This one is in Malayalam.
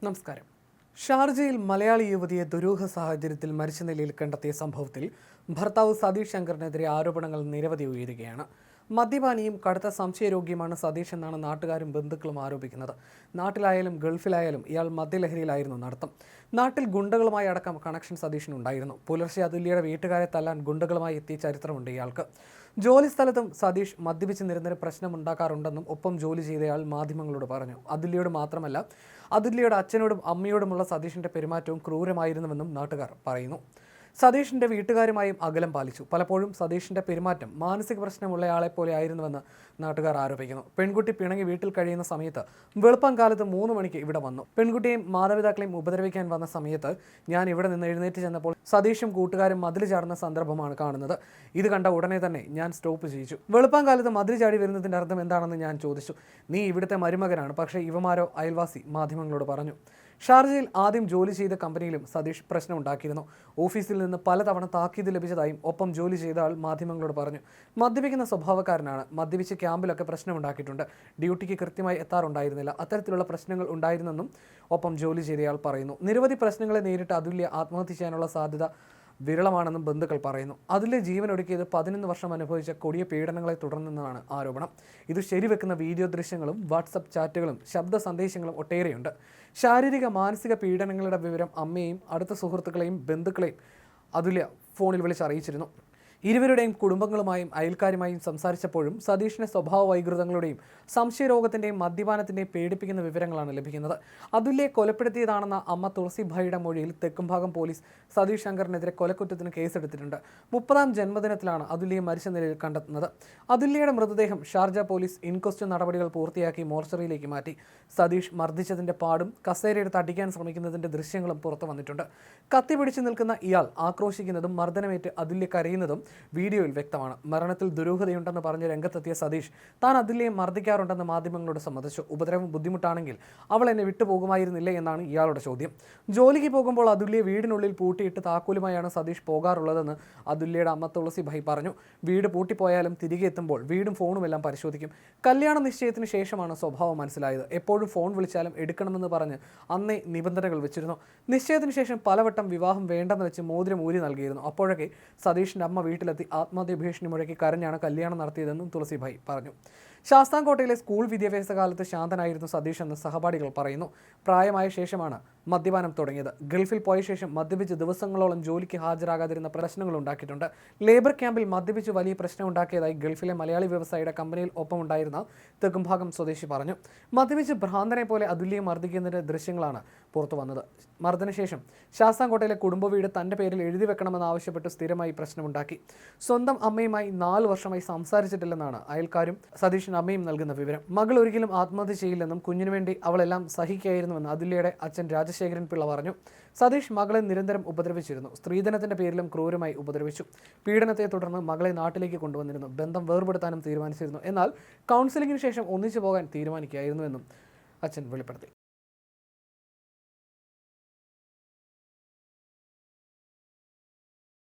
നമസ്കാരം. ഷാർജയിൽ മലയാളി യുവതിയെ ദുരൂഹ സാഹചര്യത്തിൽ മരിച്ച നിലയിൽ കണ്ടെത്തിയ സംഭവത്തിൽ ഭർത്താവ് സതീഷ് ശങ്കറിനെതിരെ ആരോപണങ്ങൾ നിരവധി ഉയരുകയാണ്. മദ്യപാനിയും കടുത്ത സംശയരോഗിയുമാണ് സതീഷ് എന്നാണ് നാട്ടുകാരും ബന്ധുക്കളും ആരോപിക്കുന്നത്. നാട്ടിലായാലും ഗൾഫിലായാലും ഇയാൾ മദ്യലഹരിയിലായിരുന്നു നടത്തം. നാട്ടിൽ ഗുണ്ടകളുമായി അടക്കം കണക്ഷൻ സതീഷിനുണ്ടായിരുന്നു. പുലർച്ചെ അതുല്യയുടെ വീട്ടുകാരെ തല്ലാൻ ഗുണ്ടകളുമായി എത്തിയ ചരിത്രമുണ്ട് ഇയാൾക്ക്. ജോലി സ്ഥലത്തും സതീഷ് മദ്യപിച്ച് നിരന്തരം പ്രശ്നമുണ്ടാക്കാറുണ്ടെന്നും ഒപ്പം ജോലി ചെയ്തയാൾ മാധ്യമങ്ങളോട് പറഞ്ഞു. അതുല്യയോട് മാത്രമല്ല, അതുല്യയുടെ അച്ഛനോടും അമ്മയോടുമുള്ള സതീഷിന്റെ പെരുമാറ്റവും ക്രൂരമായിരുന്നുവെന്നും നാട്ടുകാർ പറയുന്നു. സതീഷിന്റെ വീട്ടുകാരുമായും അകലം പാലിച്ചു. പലപ്പോഴും സതീഷിന്റെ പെരുമാറ്റം മാനസിക പ്രശ്നമുള്ളയാളെ പോലെ ആയിരുന്നുവെന്ന് നാട്ടുകാർ ആരോപിക്കുന്നു. പെൺകുട്ടി പിണങ്ങി വീട്ടിൽ കഴിയുന്ന സമയത്ത് വെളുപ്പം കാലത്ത് 3 മണിക്ക് ഇവിടെ വന്നു. പെൺകുട്ടിയെയും മാതാപിതാക്കളെയും ഉപദ്രവിക്കാൻ വന്ന സമയത്ത് ഞാൻ ഇവിടെ നിന്ന് എഴുന്നേറ്റ് ചെന്നപ്പോൾ സതീഷും കൂട്ടുകാരും മതിൽ ചാടുന്ന സന്ദർഭമാണ് കാണുന്നത്. ഇത് കണ്ട ഉടനെ തന്നെ ഞാൻ സ്റ്റോപ്പ് ചെയ്യിച്ചു. വെളുപ്പം കാലത്ത് മതിൽ ചാടി വരുന്നതിന്റെ അർത്ഥം എന്താണെന്ന് ഞാൻ ചോദിച്ചു. നീ ഇവിടുത്തെ മരുമകനാണ്, പക്ഷേ ഇവമാരോ അയൽവാസി, മാധ്യമങ്ങളോട് പറഞ്ഞു. ഷാർജയിൽ ആദ്യം ജോലി ചെയ്ത കമ്പനിയിലും സതീഷ് പ്രശ്നമുണ്ടാക്കിയിരുന്നു. ഓഫീസിൽ നിന്ന് പലതവണ താക്കീത് ലഭിച്ചതായും ഒപ്പം ജോലി ചെയ്ത ആൾ മാധ്യമങ്ങളോട് പറഞ്ഞു. മദ്യപിക്കുന്ന സ്വഭാവക്കാരനാണ്. മദ്യപിച്ച് ക്യാമ്പിലൊക്കെ പ്രശ്നമുണ്ടാക്കിയിട്ടുണ്ട്. ഡ്യൂട്ടിക്ക് കൃത്യമായി എത്താറുണ്ടായിരുന്നില്ല. അത്തരത്തിലുള്ള പ്രശ്നങ്ങൾ ഉണ്ടായിരുന്നെന്നും ഒപ്പം ജോലി ചെയ്തയാൾ പറയുന്നു. നിരവധി പ്രശ്നങ്ങളെ നേരിട്ട് അതുല്യ ആത്മഹത്യ ചെയ്യാനുള്ള സാധ്യത വിരളമാണെന്നും ബന്ധുക്കൾ പറയുന്നു. അതിലെ ജീവൻ ഒടുക്കിയത് 11 വർഷം അനുഭവിച്ച കൊടിയ പീഡനങ്ങളെ തുടർന്നെന്നാണ് ആരോപണം. ഇത് ശരിവെക്കുന്ന വീഡിയോ ദൃശ്യങ്ങളും വാട്സപ്പ് ചാറ്റുകളും ശബ്ദ സന്ദേശങ്ങളും ഒട്ടേറെയുണ്ട്. ശാരീരിക മാനസിക പീഡനങ്ങളുടെ വിവരം അമ്മയെയും അടുത്ത സുഹൃത്തുക്കളെയും ബന്ധുക്കളെയും അതുല്യ ഫോണിൽ വിളിച്ചറിയിച്ചിരുന്നു. ഇരുവരുടെയും കുടുംബങ്ങളുമായും അയൽക്കാരുമായും സംസാരിച്ചപ്പോഴും സതീഷിന്റെ സ്വഭാവ വൈകൃതങ്ങളുടെയും സംശയരോഗത്തിന്റെയും മദ്യപാനത്തിന്റെയും പേടിപ്പിക്കുന്ന വിവരങ്ങളാണ് ലഭിക്കുന്നത്. അതുല്യെ കൊലപ്പെടുത്തിയതാണെന്ന അമ്മ തുളസിഭായിയുടെ മൊഴിയിൽ തെക്കുംഭാഗം പോലീസ് സതീഷ് ശങ്കറിനെതിരെ കൊലക്കുറ്റത്തിന് കേസെടുത്തിട്ടുണ്ട്. 30ാം ജന്മദിനത്തിലാണ് അതുല്യെ മരിച്ച നിലയിൽ കണ്ടെത്തുന്നത്. അതുല്യയുടെ മൃതദേഹം ഷാർജ പോലീസ് ഇൻക്വസ്റ്റ് നടപടികൾ പൂർത്തിയാക്കി മോർച്ചറിയിലേക്ക് മാറ്റി. സതീഷ് മർദ്ദിച്ചതിന്റെ പാടും കസേരയെടുത്ത് അടിക്കാൻ ശ്രമിക്കുന്നതിന്റെ ദൃശ്യങ്ങളും പുറത്തു വന്നിട്ടുണ്ട്. കത്തി പിടിച്ചു നിൽക്കുന്ന ഇയാൾ ആക്രോശിക്കുന്നതും മർദ്ദനമേറ്റ് അതുല്യ കരയുന്നതും വീഡിയോയിൽ വ്യക്തമാണ്. മരണത്തിൽ ദുരൂഹതയുണ്ടെന്ന് പറഞ്ഞ് രംഗത്തെത്തിയ സതീഷ് താൻ അതുല്യെ മർദ്ദിക്കാറുണ്ടെന്ന് മാധ്യമങ്ങളോട് സമ്മതിച്ചു. ഉപദ്രവം ബുദ്ധിമുട്ടാണെങ്കിൽ അവൾ എന്നെ വിട്ടുപോകുമായിരുന്നില്ലേ എന്നാണ് ഇയാളുടെ ചോദ്യം. ജോലിക്ക് പോകുമ്പോൾ അതുല്യെ വീടിനുള്ളിൽ പൂട്ടിയിട്ട് താക്കോലുമായാണ് സതീഷ് പോകാറുള്ളതെന്ന് അതുല്യയുടെ അമ്മ തുളസിഭായി പറഞ്ഞു. വീട് പൂട്ടിപ്പോയാലും തിരികെ എത്തുമ്പോൾ വീടും ഫോണും എല്ലാം പരിശോധിക്കും. കല്യാണ നിശ്ചയത്തിന് ശേഷമാണ് സ്വഭാവം മനസ്സിലായത്. എപ്പോഴും ഫോൺ വിളിച്ചാലും എടുക്കണമെന്ന് പറഞ്ഞ് അന്നേ നിബന്ധനകൾ വെച്ചിരുന്നു. നിശ്ചയത്തിന് ശേഷം പലവട്ടം വിവാഹം വേണ്ടെന്ന് വെച്ച് മോതിരം ഊരി നൽകിയിരുന്നു. അപ്പോഴൊക്കെ സതീഷിന്റെ അമ്മ വീട്ടിലെത്തി ആത്മഹത്യ ഭീഷണി മുഴക്കി കരഞ്ഞാണ് കല്യാണം നടത്തിയതെന്നും തുളസിഭായി പറഞ്ഞു. ശാസ്താംകോട്ടയിലെ സ്കൂൾ വിദ്യാഭ്യാസ കാലത്ത് ശാന്തനായിരുന്നു സതീഷ് എന്ന് സഹപാഠികൾ പറയുന്നു. പ്രായമായ ശേഷമാണ് മദ്യപാനം തുടങ്ങിയത്. ഗൾഫിൽ പോയ ശേഷം മദ്യപിച്ച് ദിവസങ്ങളോളം ജോലിക്ക് ഹാജരാകാതിരുന്ന പ്രശ്നങ്ങൾ ഉണ്ടാക്കിയിട്ടുണ്ട്. ലേബർ ക്യാമ്പിൽ മദ്യപിച്ച് വലിയ പ്രശ്നം ഉണ്ടാക്കിയതായി ഗൾഫിലെ മലയാളി വ്യവസായിയുടെ കമ്പനിയിൽ ഒപ്പമുണ്ടായിരുന്ന തെക്കുംഭാഗം സ്വദേശി പറഞ്ഞു. മദ്യപിച്ച് ഭ്രാന്തനെ പോലെ അതുല്യം മർദ്ദിക്കുന്നതിന്റെ ദൃശ്യങ്ങളാണ് പുറത്തു വന്നത്. മർദ്ദനശേഷം ശാസ്താംകോട്ടയിലെ കുടുംബ വീട് തന്റെ പേരിൽ എഴുതി വെക്കണമെന്നാവശ്യപ്പെട്ട് സ്ഥിരമായി പ്രശ്നമുണ്ടാക്കി. സ്വന്തം അമ്മയുമായി 4 വർഷമായി സംസാരിച്ചിട്ടില്ലെന്നാണ് അയൽക്കാരും സതീഷിന് അമ്മയും നൽകുന്ന വിവരം. മകൾ ഒരിക്കലും ആത്മഹത്യ ചെയ്യില്ലെന്നും കുഞ്ഞിനു വേണ്ടി അവളെല്ലാം സഹിക്കുകയായിരുന്നുവെന്ന് അതുല്യയുടെ അച്ഛൻ രാജശേഖരൻ പിള്ള പറഞ്ഞു. സതീഷ് മകളെ നിരന്തരം ഉപദ്രവിച്ചിരുന്നു. സ്ത്രീധനത്തിന്റെ പേരിലും ക്രൂരമായി ഉപദ്രവിച്ചു. പീഡനത്തെ തുടർന്ന് മകളെ നാട്ടിലേക്ക് കൊണ്ടുവന്നിരുന്നു. ബന്ധം വേർപെടുത്താനും തീരുമാനിച്ചിരുന്നു. എന്നാൽ കൗൺസിലിംഗിന് ശേഷം ഒന്നിച്ചു പോകാൻ തീരുമാനിക്കുകയായിരുന്നുവെന്നും അച്ഛൻ വെളിപ്പെടുത്തി.